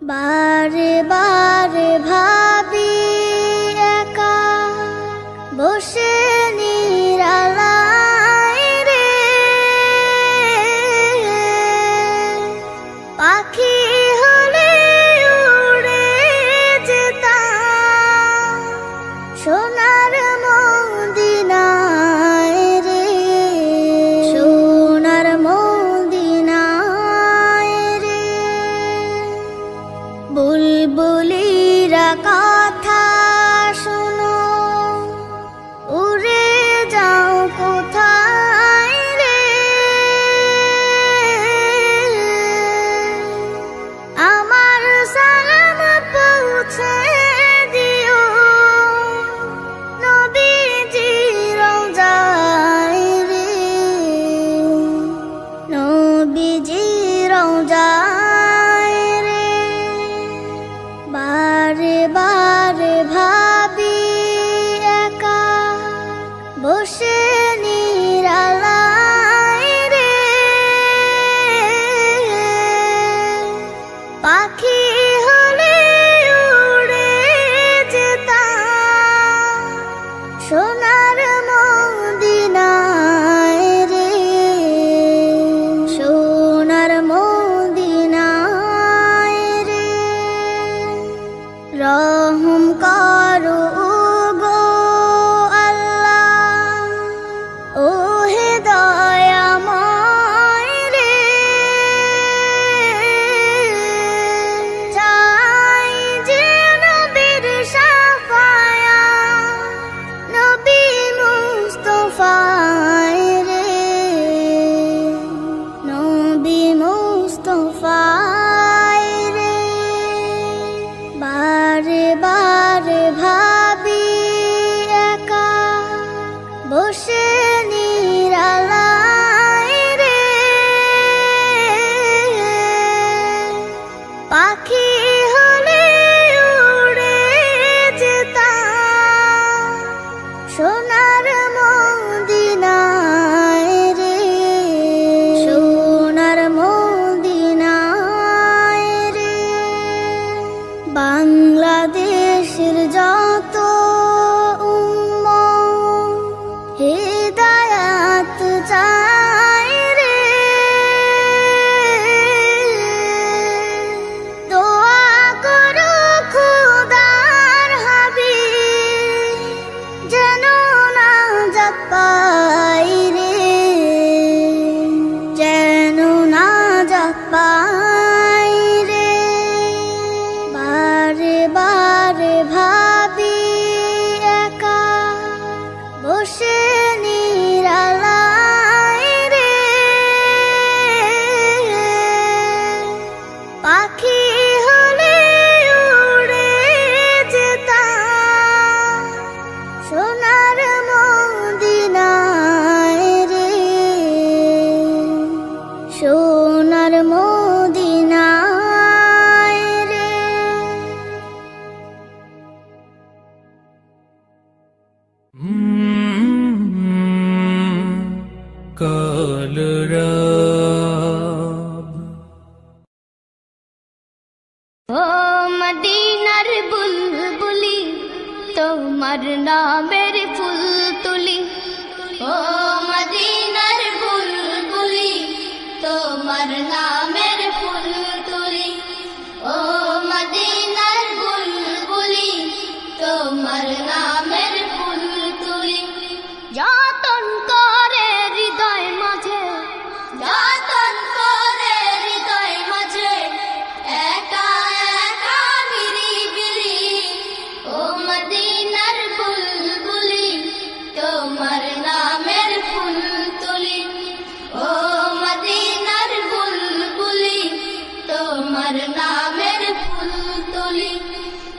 বারে বারে ভাবি একা বসে নিরালায় রে, পাখি হলে উড়ে যেতাম সোনার মদিনায় রে, সোনার মদিনায় রে। বুলবুলিরা কথা শোনো, উড়ে যাও কোথায় রে, আমার সালাম পৌঁছে দিও নবীজির রওজায় রে, নবীজির রওজায় রে। বারে বারে ভাবি একা বসে নিরালায় রে, পাখি হলে উড়ে যেতাম সোনার মদিনায় রে, সোনার মদিনায় রে। রহম করো গো আল্লাহ, ও হে দয়াময় রে, চাই যে নবীর শাফায়াত, নবী মুস্তাফায় রে, নবী মুস্তাফায় রে। বারে বারে ভাবি একা বসে নিরালায় রে, পাখি হলে উড়ে যেতাম সোনার মদিনায় রে, সোনার মদিনায় রে। বাংলাদেশের যত উম্মত হিদায়াত চায় রে, দোয়া করো খোদার হাবিব যেন নাজাত পাই রে, যেন নাজাত পাই রে। বারে বারে ভাবি একা বসে নিরালায় রে, পাখি হলে উড়ে যেতাম সোনার মদিনায় রে, সোনার মদিনায় রে। কলরব ও মদিনার বুলবুলি তোমার নামের ফুল তুলি, ও মদিনার বুলবুলি তোমার নামের ফুল তুলি, ও মদিনার বুলবুলি তোমার নামের ফুল তুলি। যতন করে হৃদয় মাঝে, যতন করে হৃদয় মাঝে, একা একা নিরিবিলি, ও মদিনার বুলবুলি তোমার নামের ফুল তুলি, ও মদিনার বুলবুলি তোমার নামের ফুল তুলি।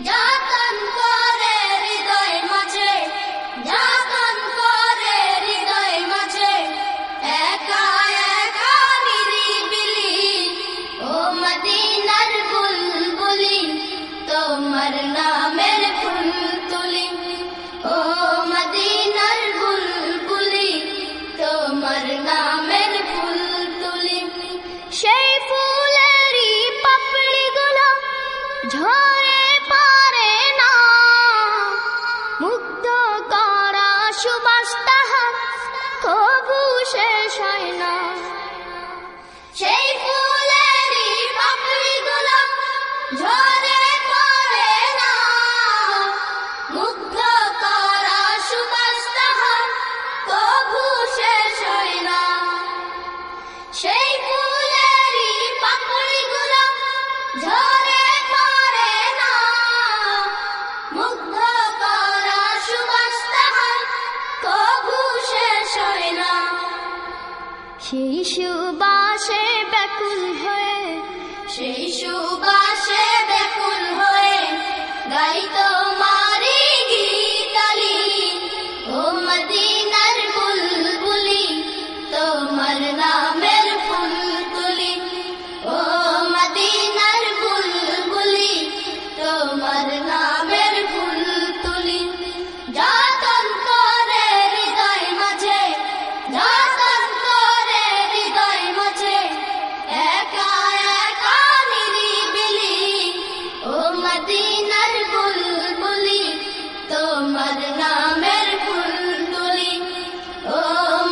যতন করে হৃদয় মাঝে, যতন করে হৃদয় মাঝে, একা একা নিরিবিলি, ও মদিনার বুলবুলি তোমার নামের ফুল তুলি, ও মদিনার বুলবুলি তোমার নামের ফুল তুলি। সেই ফুলেরই পাপড়িগুলো ঝরে পড়ে না মুগ্ধ করা সুবাস তাহার কভু শেষ হয় না। সেই সুবাসে ব্যাকুল হয়ে, সেই সুবাসে ব্যাকুল হয়ে গাই তোমারি গীতালি। ও মদিনার বুলবুলি তোমার নামের ফুল তুলি। ও মদিনার বুলবুলি তোমার নামের ফুল তুলি। যতন করে হৃদয় মাঝে, যতন করে হৃদয় মাঝে একা একা নিরিবিলি। ও মদিনার বুলবুলি তোমার নামের ফুল তুলি। ও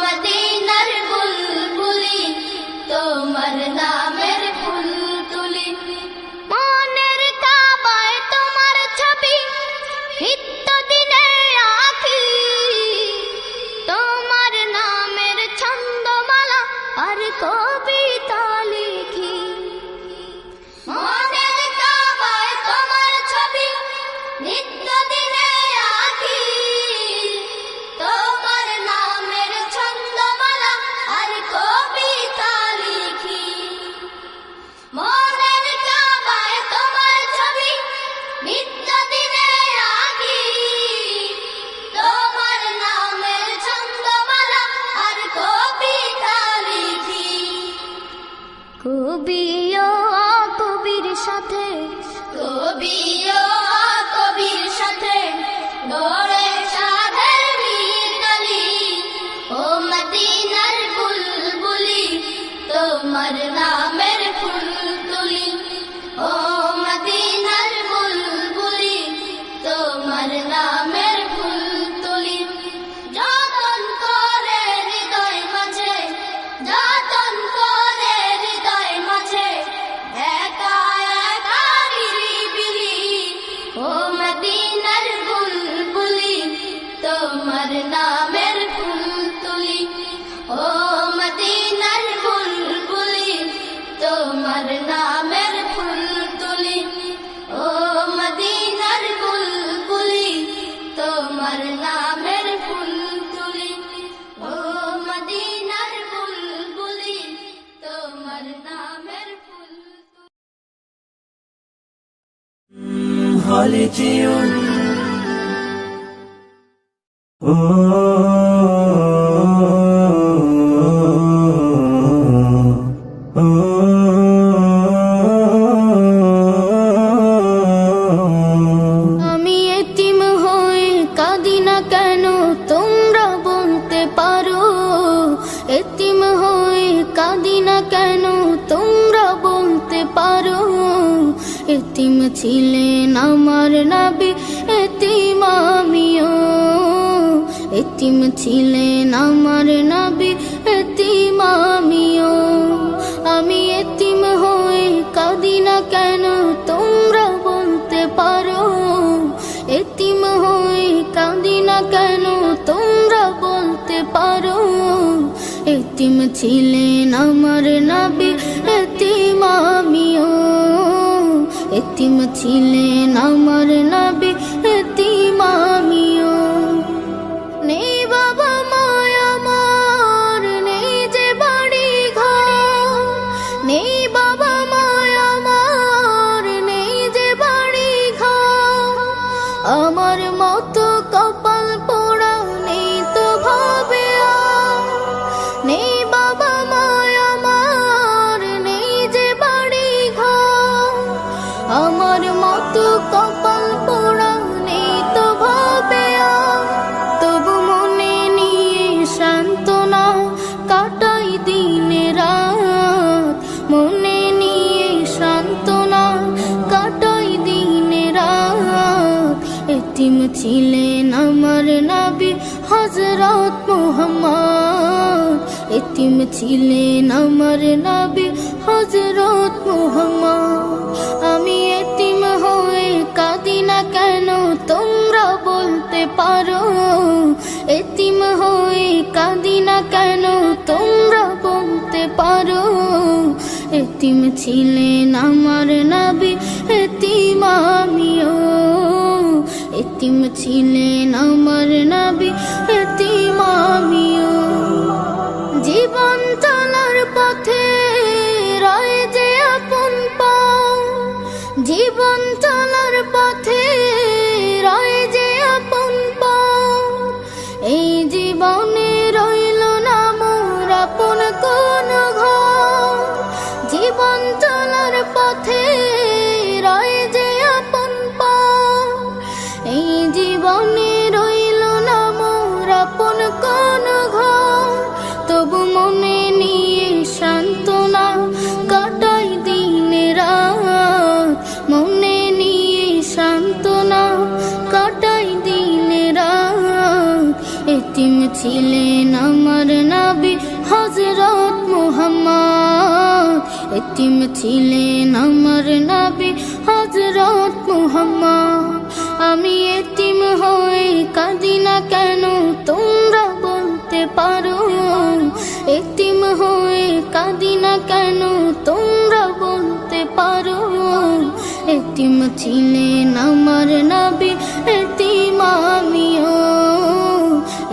মদিনার বুলবুলি তোমার নামের ফুল তুলি। মনের কাবায় তোমার ছবি নিত্য দিনে আঁকি। তোমার নামের ছন্দমালা আর কবিতা লিখি। মনের কাবায় তোমার ছবি নিত্য দিনে আঁকি। তোমার নামের ছন্দমালা আর কবিতা লিখি। মনের কাবায় তোমার ছবি নিত্য দিনে আঁকি। তোমার নামের ছন্দমালা আর কবিতা লিখি। কবিও কবির সাথে, কবিও কবির সাথে গড়ে সাধের মিতালি। ও মদিনার বুলবুলি তোমার নামের ফুল তুলি। ও মদিনার বুলবুলি তোমার নামের ফুল তুলি। যতন করে হৃদয় মাঝে, যতন করে হৃদয় মাঝে একা একা নিরিবিলি। ও মদিনার বুলবুলি তোমার নামের ফুল তুলি। ও মদিনার বুলবুলি তোমার নামের ফুল তুলি। ও মদিনার বুলবুলি তোমার নামের ফুল তুলি। ও মদিনার বুলবুলি তোমার নামের ফুল তুলি। خالديون আমি এতিম হয়ে কাঁদি না কেন তোমরা বলতে পারো। এতিম হয়ে কাঁদি না কেন তোমরা বলতে পারো। এতিম ছিলেন আমার নবী, এতিম আমিও। এতিম ছিলেন আমার নবী, এতিম আমিও। আমি এতিম হয়ে কাঁদি না কেন তোমরা বলতে পারো। এতিম হয়ে কাঁদি না কেন তোমরা বলতে পারো। এতিম ছিলেন আমার নবী, এতিম আমিও। এতিম ছিলেন আমার নবী, এতিম আমিও। নেই বাবা মায় আমার, নেই যে বাড়ি ঘর। নেই বাবা মায় আমার, নেই যে বাড়ি ঘর। আমার মতো কপাল পোড়া নেই তো ভাবে আর। নেই বাবা মায় আমার, নেই যে বাড়ি ঘর। আমার মতো কপাল পোড়া নেই তো ভাবে আর। তবু মনে নিয়ে সান্ত্বনা কাটাই দিনে রাত। মনে নিয়ে সান্ত্বনা কাটাই দিনে রাত। এতিম ছিলেন আমার নবী হযরত মুহাম্মদ। এতিম ছিলেন আমার নবী হযরত মুহাম্মদ। আমি এতিম হয়ে কাঁদি না কেন তোমরা বলতে পারো। এতিম হয়ে কাঁদি না কেন তোমরা বলতে পারো। এতিম ছিলেন আমার নবী এতিম আমিও। এতিম ছিলেন আমার নবী, এতিম আমিও। জীবন চলার পথে রয়ে যে আপন পাও, জীবন চলার পথে রয়ে যে আপন পাও। এই জীবনে রইল না মোর আপন কোন ঘর, জীবন চলার পথে রয়ে যে আপন পাও। এই জীবনে রইল না মোর আপন কোন ঘর, তবু মনে নিয়ে সান্ত্বনা কাটাই দিন রাত, মনে নিয়ে সান্ত্বনা কাটাই দিন রাত। এতিম ছিলেন আমার নবী হযরত মুহাম্মদ, এতিম ছিলেন আমার নবী হযরত মুহাম্মদ। আমি এতিম হয়ে কাঁদি না কেন তোমরা বলতে পারো, এতিম হয়ে কাঁদি না কেন তোমরা বলতে পারো। এতিম ছিলেন আমার নবী, এতিম আমিও।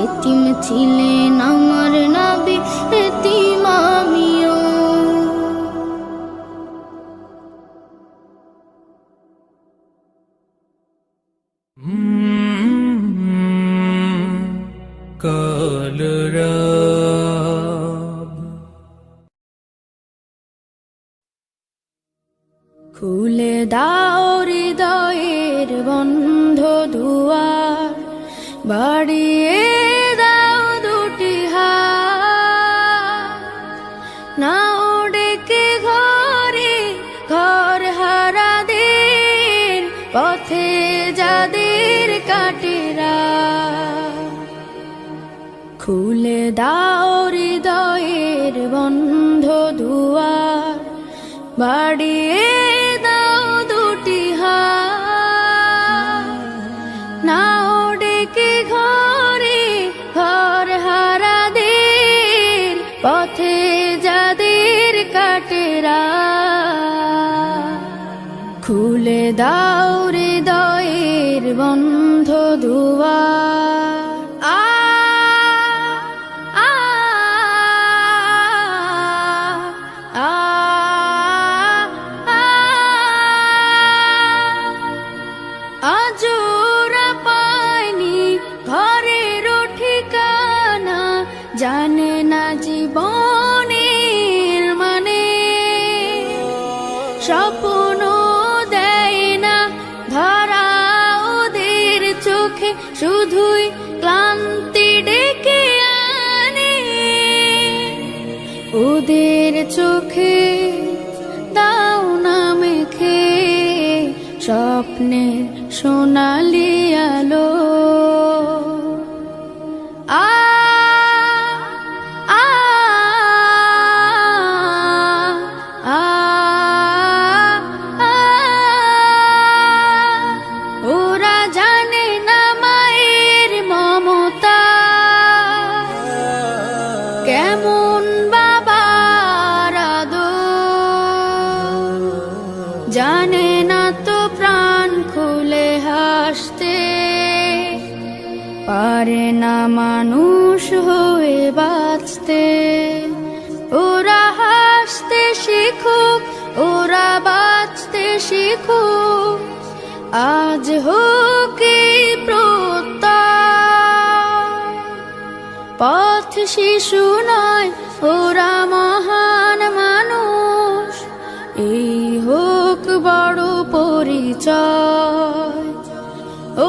এতিম ছিলেন আমার নবী, এতিম আমিও। কালরাব খুলে দাও হৃদয়ের বন্ধ দুয়ার, বাড়িয়ে দাও দুটি হাত। নাও ডেকে ঘরে ঘর হারাদের, পথে যাদের কাটে রাত। খুলে দাও হৃদয়ের বন্ধ দুয়ার, বাড়িয়ে দাও দুটি হাত। নাও ডেকে ঘরে ঘর হারাদের, পথে যাদের কাটে রাত। খুলে দাও হৃদয়ের বন্ধ দুয়ার। আজোরা পায়নি ঘরের ঠিকানা, জানে না জীবনের মানে। স্বপ্ন দেয় না ধরা ওদের চোখে, শুধুই ক্লান্তি ডেকে আনে। ওদের চোখে দাও না মেখে স্বপ্নের সোনালি আলো। আ আ আ ওরা জানে না মায়ের মমতা, কেমন বাবার আদর। জানে না তো প্রাণ খুলে হাসতে, পারে না মানুষ হয়ে বাঁচতে। ওরা হাসতে শিখুক, ওরা বাঁচতে শিখুক, আজ হোক এই প্রত্যয়। পথ শিশু নয়, ওরা মহান মানুষ, এই হোক বড় পরিচয়।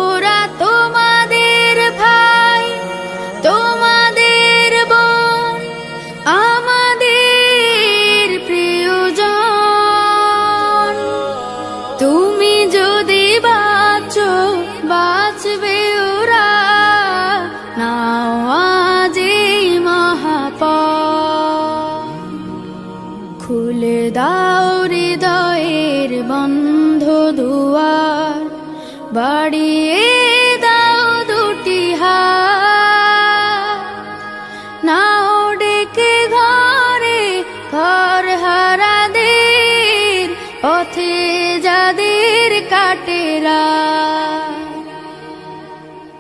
ওরা তোমাদের ভাই, তোমাদের বোন, আমাদের প্রিয়জন। তুমি যদি বাঁচো, বাঁচবে ওরা। নাও আজ এই মহাপথ, খুলে দাও হৃদয়ের বন্ধ দুয়ার, বাড়িয়ে দাও দুটি হাত। নাও ডেকে ঘরে ঘর হারাদের, পথে যাদের কাটেরা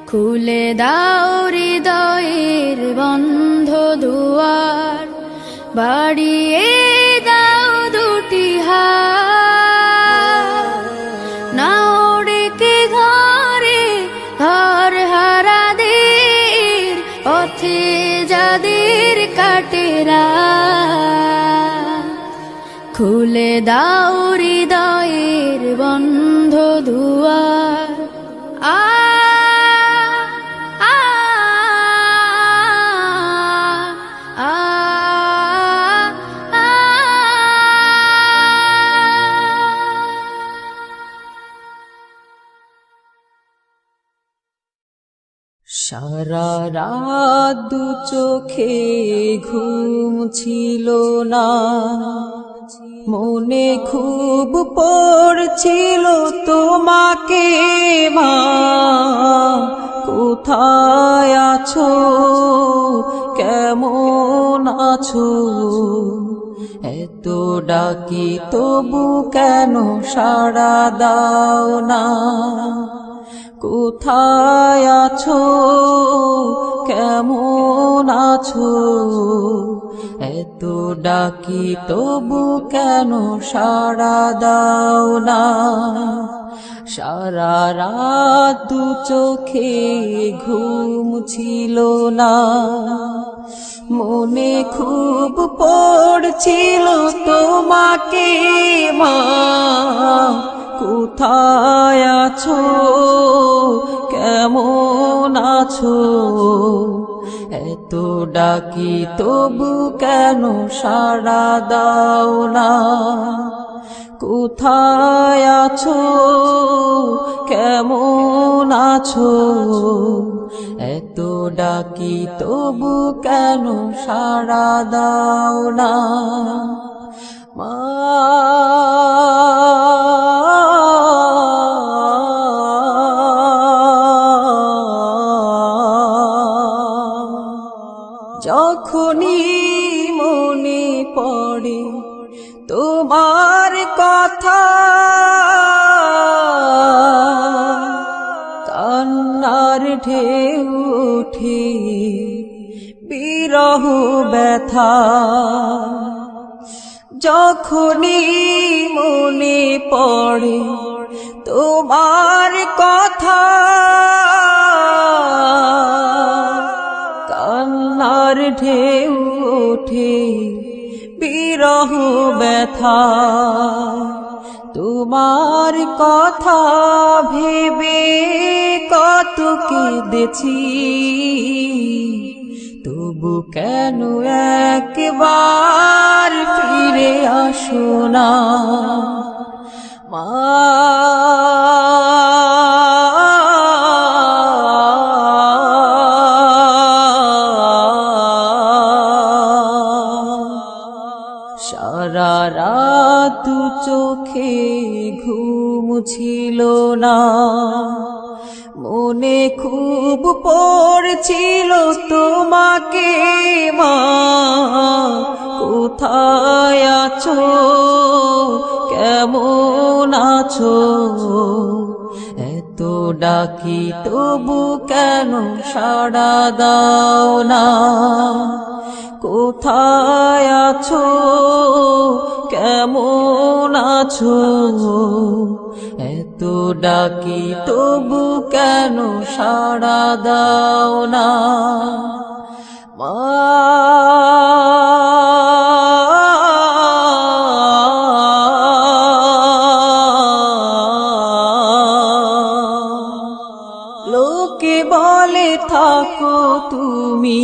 খুলে দাও হৃদয়ের বন্ধ দুয়ার বাড়িয়ে দাও দুটি হাত না ওড়ে ঘরে ঘর হারাদের পথে যাদের কাটেরা খুলে দাও হৃদয়ের বন্ধ দুয়ার সারা রাত দু চোখে ঘুম ছিল না, মনে খুব পড়ছিল তোমাকে মা, কোথায় আছো কেমন আছো, এত ডাকি তবু কেন সাড়া দাও না, কোথায় আছো কেমন আছো, এত ডাকি তবু কেন সাড়া দাও না, সারা রাত দু চোখে ঘুম ছিল না, মনে খুব পড়ছিল তোমাকে মা, কোথায় আছো কেমন আছো, এত ডাকি তবু কেন সাড়া দাও না, কোথায় আছো কেমন আছো, এত ডাকি তবু কেন সাড়া দাও না মা। যখনই মনে পড়ে তোমার কথা, কান্নার ঢেউ ওঠে বিরহ ব্যথা, যখনই মনে পড়ে তোমার কথা, কান্নার ঢেউ ওঠে বিরহ ব্যথা, তোমার কথা ভেবে কত কেঁদেছি, তবু কেন একবার ফিরে আসো না মা। সারা রাত চোখে ঘুম ছিল না, মনে খুব পড়ছিল তোমাকে মা, কোথায় আছো কেমন আছো, এত ডাকি তবু কেন সাড়া দাও না, কোথায় আছো কেমন আছো, এত ডাকি তবু কেন সাড়া দাও না মা। লোকে বলে থাকো তুমি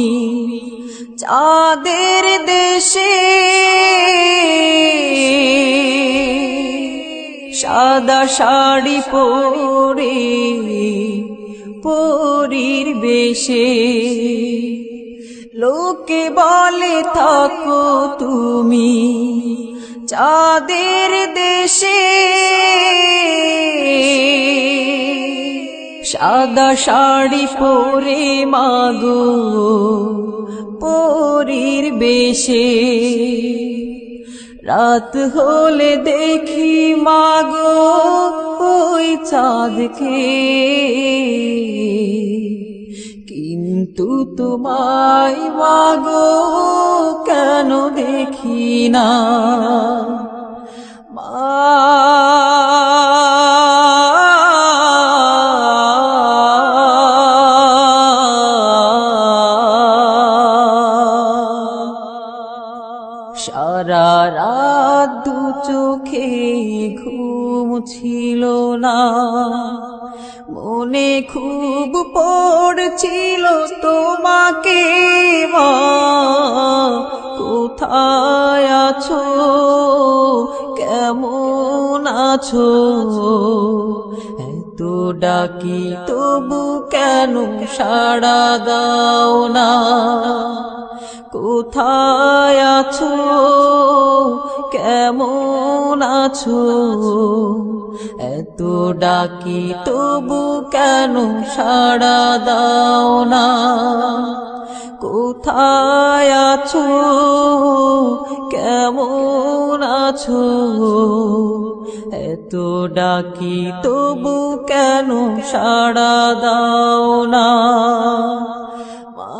চাঁদের দেশে, সাদা শাড়ি পরে পরীর বেশে, লোকে বলে থাকো তুমি চাঁদের দেশে, সাদা শাড়ি পরে মাগো পরীর বেশে, রাত হলে দেখি মাগো ওই চাঁদকে, কিন্তু তোমায় মাগো কেন দেখি না। সারা রাত দু চোখে ঘুম ছিল না, মনে খুব পড়ছিল তোমাকে মা, কোথায় আছো কেমন আছো, এত ডাকি তবু কেন সাড়া দাও না। কোথায় আছো কেমন আছো, এত ডাকি তবু কেন সাড়া দাও না। কোথায় আছো কেমন আছো, এত ডাকি তবু কেন সাড়া দাও না। মা